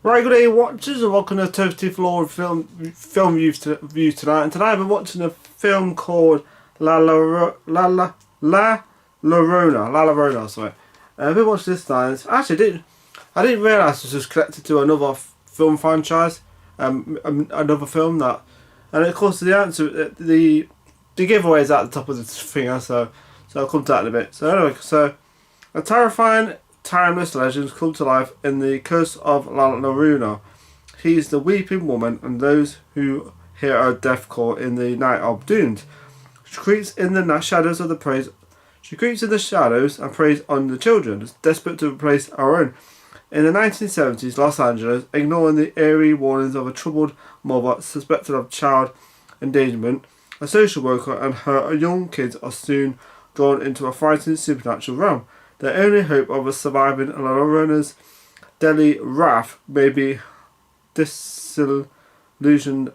Right, good day, watchers, and welcome to Totally Flawed Film View tonight. And tonight I've been watching a film called La Llorona. Sorry, I've been watching this tonight. Actually, I didn't realise this was connected to another film franchise, another film that, and of course the answer, the giveaway is at the top of the thing, so I'll come to that in a bit. So anyway, a terrifying timeless legends come to life in the Curse of La Llorona. She is the weeping woman and those who hear her death call in the night are doomed. She creeps in the shadows of the praise. She creeps in the shadows and preys on the children, desperate to replace our own. In the 1970s, Los Angeles, ignoring the eerie warnings of a troubled mother suspected of child endangerment, a social worker and her young kids are soon drawn into a frightening supernatural realm. The only hope of a surviving Llorona's deadly wrath may be disillusioned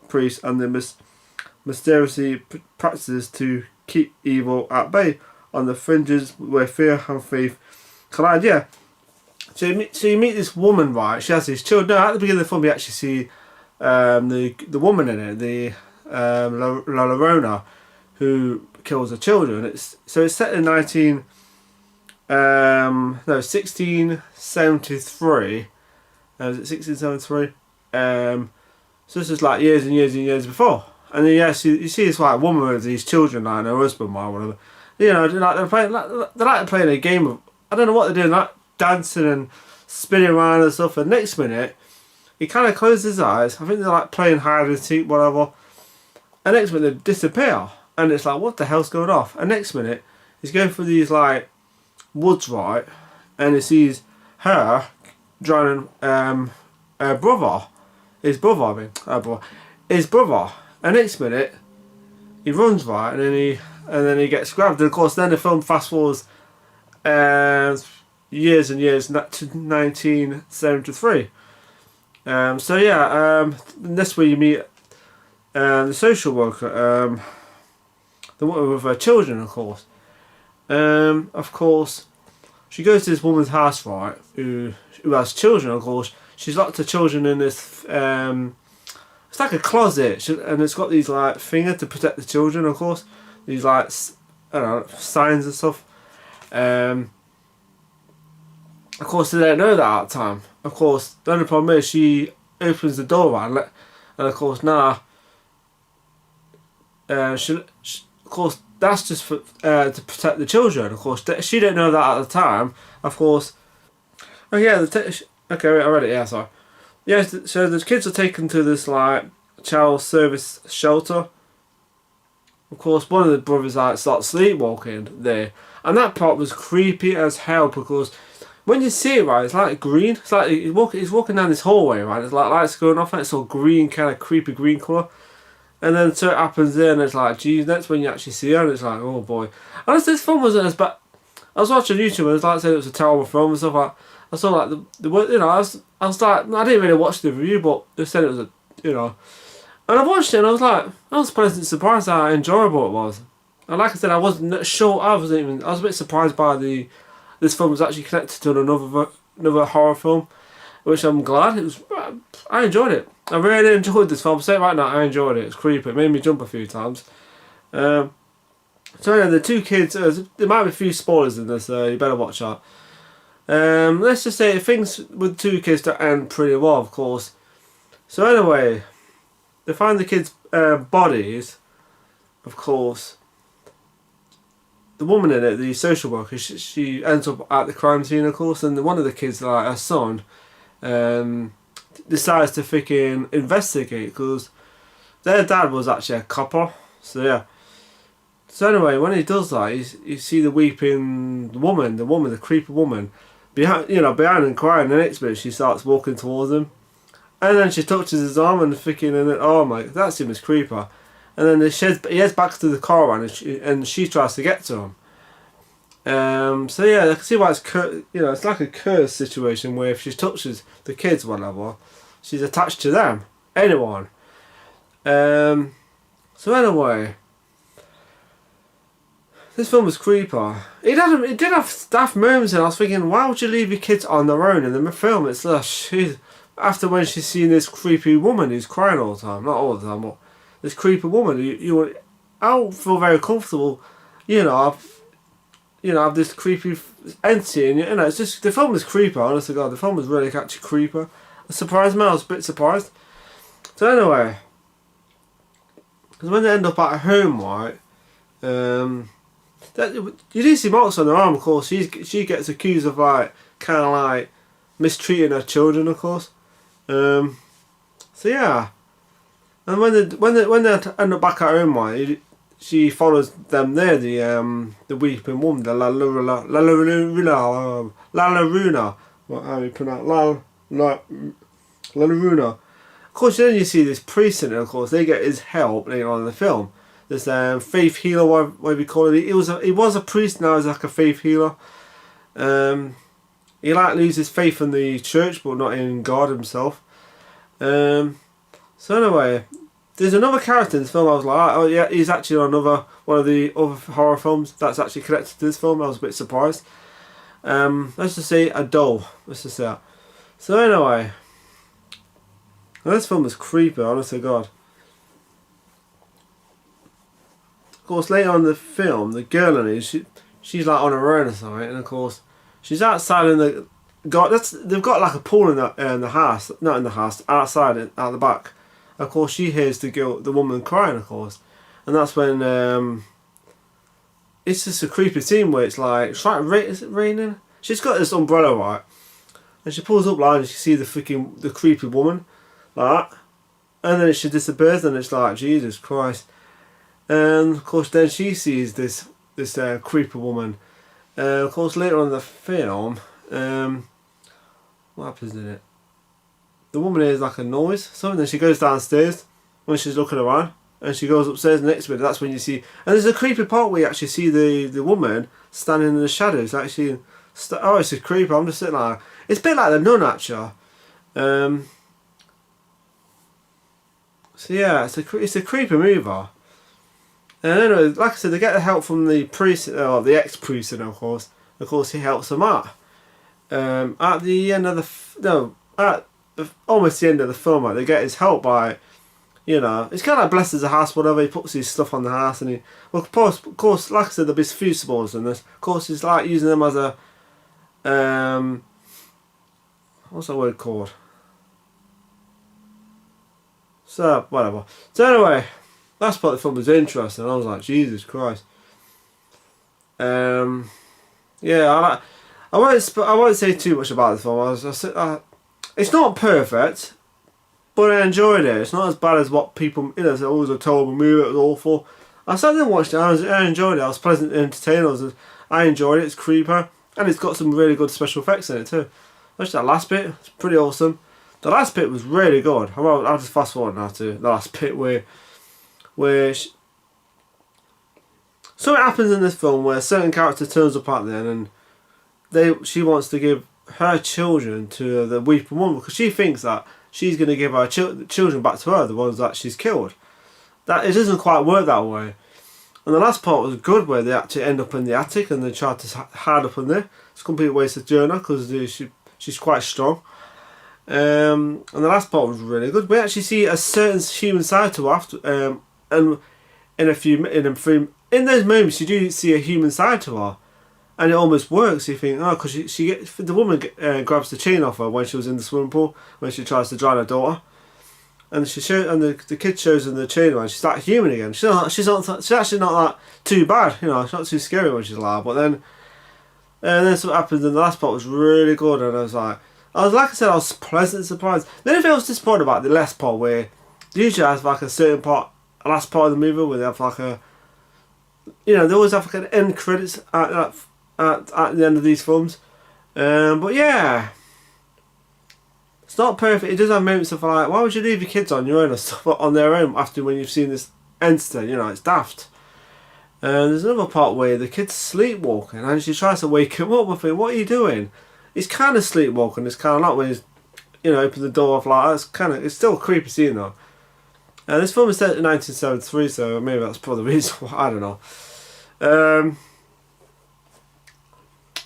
priest and the mysterious practices to keep evil at bay on the fringes where fear and faith collide. Yeah. So you meet this woman, right? She has these children. No, at the beginning of the film, you actually see the woman in it, the La Llorona, who kills her children. It's set in 1673. Was it 1673? So this is like years and years and years before. And then you see this like woman with these children, like her husband or whatever. You know, they're playing a game of, I don't know what they're doing, like dancing and spinning around and stuff. And next minute, he kind of closes his eyes. I think they're like playing hide and seek, whatever. And next minute they disappear, and it's like, what the hell's going off? And next minute, he's going through these like woods, right, and he sees her drowning her brother, his brother. And next minute, he runs, right, and then he gets grabbed. And of course, then the film fast forwards years and years to 1973. So yeah, this where you meet the social worker, the woman with her children, of course. Of course, she goes to this woman's house, right, who has children, of course. She's locked her children in this, it's like a closet, and it's got these, like, things to protect the children, of course. These, like, I don't know, signs and stuff. Of course, they don't know that at the time. Of course, the only problem is she opens the door, right, and of course, now, of course, that's just for to protect the children. Of course, she didn't know that at the time. Of course. Oh yeah, okay, I read it. Yeah, sorry. Yeah, so the kids are taken to this like child service shelter. Of course, one of the brothers like starts sleepwalking there, and that part was creepy as hell because when you see it, right, it's like green. It's like he's walking down this hallway, right. It's like lights going off, and it's all green, kind of creepy green colour. And then so it happens there, and it's like, geez, that's when you actually see her, and it's like, oh boy. And this film wasn't as bad. I was watching YouTube, and it was like saying it was a terrible film and stuff like. I saw like the you know, I was like, I didn't really watch the review, but they said it was and I watched it, and I was like, I was pleasantly surprised how enjoyable it was. And like I said, I wasn't sure. I was a bit surprised by this film was actually connected to another horror film, which I'm glad it was. I enjoyed it. I really enjoyed this film. I'll say it right now, I enjoyed it. It's creepy. It made me jump a few times. So yeah, the two kids. There might be a few spoilers in this. You better watch that. Let's just say things with two kids that end pretty well, of course. So anyway, they find the kids' bodies. Of course, the woman in it, the social worker, she ends up at the crime scene, of course, and one of the kids, like her son, decides to freaking investigate because their dad was actually a copper. So yeah. So anyway, when he does that, you see the weeping woman, the creepy woman, behind him crying. And next minute she starts walking towards him, and then she touches his arm and freaking, and then, oh my, that seems creeper. And then he heads back to the car, and she tries to get to him. So yeah, I can see why it's like a curse situation where if she touches the kids, whatever, she's attached to them, anyone. So anyway, this film was creepy. It did have staff moments, and I was thinking, why would you leave your kids on their own in the film? It's after when she's seen this creepy woman who's crying all the time, not all the time, but this creepy woman, I don't feel very comfortable, have this creepy entity, and it's just, the film is creepy, honestly God, the film was really actually creepy. It surprised me, I was a bit surprised. So anyway, because when they end up at home, right, you do see marks on her arm, of course. She gets accused of kind of mistreating her children, of course. So yeah, and when they end up back at home, right, she follows them there. The weeping woman, the LLORONA. What how do you pronounce LLORONA? Of course, then you see this priest in it. Of course, they get his help later on in the film. This faith healer, what we call it. He was a priest, now he's like a faith healer. He loses faith in the church, but not in God himself. So anyway, there's another character in this film. I was like, oh yeah, he's actually on one of the other horror films that's actually connected to this film. I was a bit surprised. Let's just say a doll. Let's just say that. So anyway, this film is creepy, honestly God. Of course, later on in the film, the girl in it, she's on her own or something, and of course, she's outside in the they've got a pool in the house, not in the house, outside out the back. Of course, she hears the woman crying, of course, and that's when it's just a creepy scene where it's is it raining? She's got this umbrella, right, and she pulls up and she sees the creepy woman like that, and then she disappears, and it's like, Jesus Christ. And of course, then she sees this creepy woman. Of course, later on in the film, what happens in it? The woman hears a noise, something. Then she goes downstairs when she's looking around, and she goes upstairs next minute. That's when you see, and there's a creepy part where you actually see the woman standing in the shadows. Actually, oh, it's a creepy. I'm just sitting there. It's a bit like The Nun, actually. So yeah, it's a creepy movie. And anyway, like I said, they get the help from the priest, or the ex-priest, of course. Of course, he helps them out. At the end of almost the end of the film, they get his help by, it's kind of blessed as a house, whatever. He puts his stuff on the house, and of course, like I said, there'll be fusibles in this. Of course, he's using them as a, what's that word called? So whatever. So anyway. That's part of the film was interesting. I was like, Jesus Christ. Yeah, I won't say too much about the film. It's not perfect, but I enjoyed it. It's not as bad as what people, it's always a terrible movie. It was awful. I sat there and watched it. I enjoyed it. I was pleasantly entertained. I enjoyed it. It's creepy, and it's got some really good special effects in it too. Especially that last bit. It's pretty awesome. The last bit was really good. I'll just fast forward now to the last bit where something happens in this film where a certain character turns up at the end, and she wants to give her children to the weeping woman because she thinks that she's going to give her children back to her, the ones that she's killed. That it doesn't quite work that way. And the last part was good where they actually end up in the attic and they try to hide up in there. It's a complete waste of journey because she's quite strong. And the last part was really good. We actually see a certain human side to her after. And in those moments you do see a human side to her, and it almost works. You think, oh, because the woman grabs the chain off her when she was in the swimming pool when she tries to drown her daughter, and the kid shows her the chain around. She's like human again. She's actually not that too bad. It's not too scary when she's alive. But then, and then something happens, and the last part was really good, and I was pleasantly surprised. The only thing I was disappointed about the last part where usually has a certain part. Last part of the movie where they have they always have an end credits at the end of these films, but yeah, it's not perfect. It does have moments of why would you leave your kids on your own or stuff on their own after when you've seen this entity? It's daft. And there's another part where the kid's sleepwalking and she tries to wake him up with him. What are you doing? He's kind of sleepwalking. It's kind of not when he's open the door off like that. It's still a creepy scene though. This film is set in 1973, so maybe that's probably the reason why, I don't know.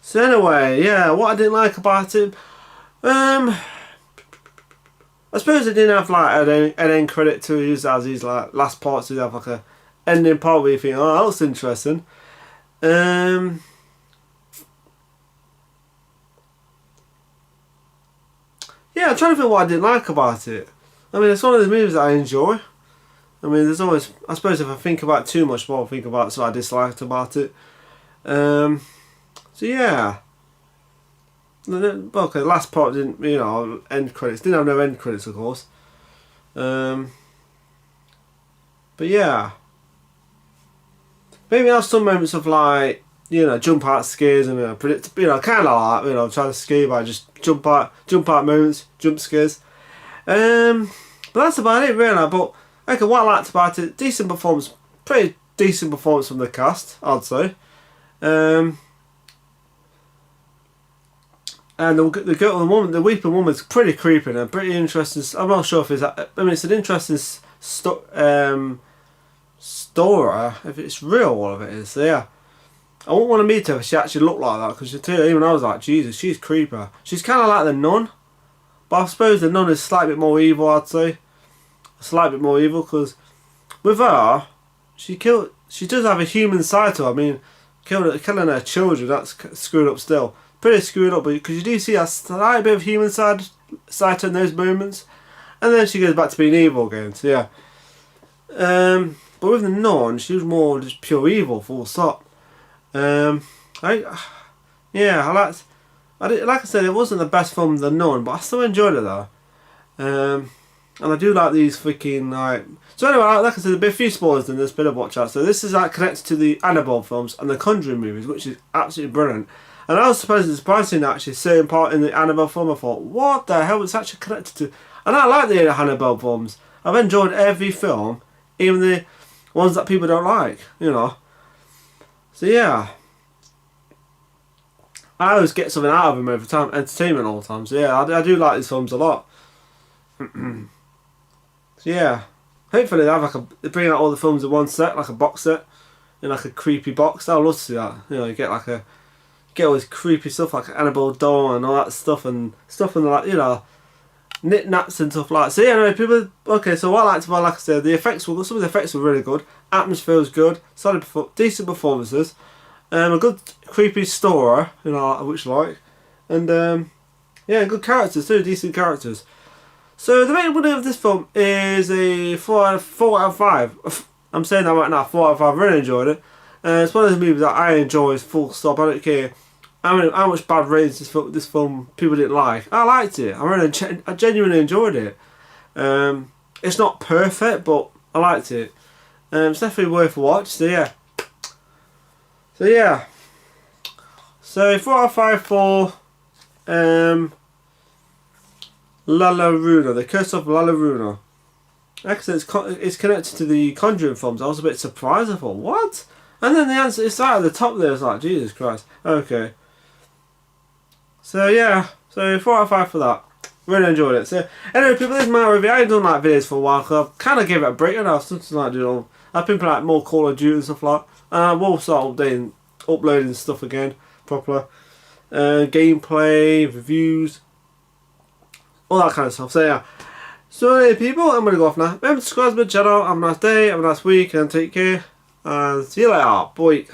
So anyway, yeah, what I didn't like about it, I suppose they didn't have like an end credit to use as these like last parts. They have like a ending part where you think, oh, that looks interesting. Yeah, I'm trying to think what I didn't like about it. I mean, it's one of the movies that I enjoy. I mean, there's always, I suppose if I think about it too much more, I'll think about what I disliked about it. So yeah. Okay, the last part didn't, you know, end credits. Didn't have no end credits, of course. But yeah. Maybe have some moments of like, you know, jump out scares and you know, kind of like, you know, trying to scare by just jump out moments, jump scares. But that's about it really. But okay, what I liked about it, decent performance, pretty decent performance from the cast, I'd say. And the girl, the woman, the weeping woman's pretty creepy and pretty interesting. I'm not sure if it's, I mean, it's an interesting story, if it's real, all of it is. So yeah, I wouldn't want to meet her if she actually looked like that, because even I was like, Jesus, she's creepy. She's kind of like the nun, but I suppose the nun is a slight bit more evil, I'd say. A slight bit more evil, because with her, she does have a human side to her. I mean, killing her children, that's screwed up still. Pretty screwed up, because you do see a slight bit of human side to her in those moments, and then she goes back to being evil again. So yeah. But with the nun, she was more just pure evil, full stop. Like I said, it wasn't the best film, The Nun, but I still enjoyed it though. And I do like these freaking like. So anyway, like I said, there'll be a few spoilers in this bit of watch out. So this is like connected to the Annabelle films and the Conjuring movies, which is absolutely brilliant. And I was surprised in actually certain part in the Annabelle film. I thought, what the hell, it's actually connected to. And I like the Annabelle films. I've enjoyed every film, even the ones that people don't like, you know. So yeah, I always get something out of them every time, entertainment all the time. So yeah, I do like these films a lot. So yeah, hopefully they bring out all the films in one set, like a box set, in like a creepy box. I'd love to see that. You know, you get all this creepy stuff like Annabelle doll and all that stuff and like, you know, knick-knacks and stuff like that. So yeah, anyway, people. Okay, so what I liked about, like I said, some of the effects were really good. Atmosphere was good. Decent performances. A good creepy story, you know, which I like, and yeah, good characters too, decent characters. So the main winner of this film is a 4 out of 5. I'm saying that right now, 4 out of 5. Really enjoyed it. It's one of those movies that I enjoy, full stop. I don't care how much bad ratings this film people didn't like. I liked it. I genuinely enjoyed it. It's not perfect, but I liked it. It's definitely worth a watch. So yeah. So 4 out of 5 for LLORONA, The Curse of La Llorona. Like I said, it's connected to the Conjuring films. I was a bit surprised. I thought, what? And then the answer is right at the top there. It's like, Jesus Christ. Okay. So yeah, so 4 out of 5 for that. Really enjoyed it. So anyway, people, this is my review. I ain't done like videos for a while, because I've kind of gave it a break. And I've something like doing. I've been playing like more Call of Duty and stuff like that. And I will start uploading stuff again, proper gameplay, reviews, all that kind of stuff. So yeah. So anyway, people, I'm gonna go off now. Remember to subscribe to my channel. Have a nice day, have a nice week, and take care. And see you later. Bye.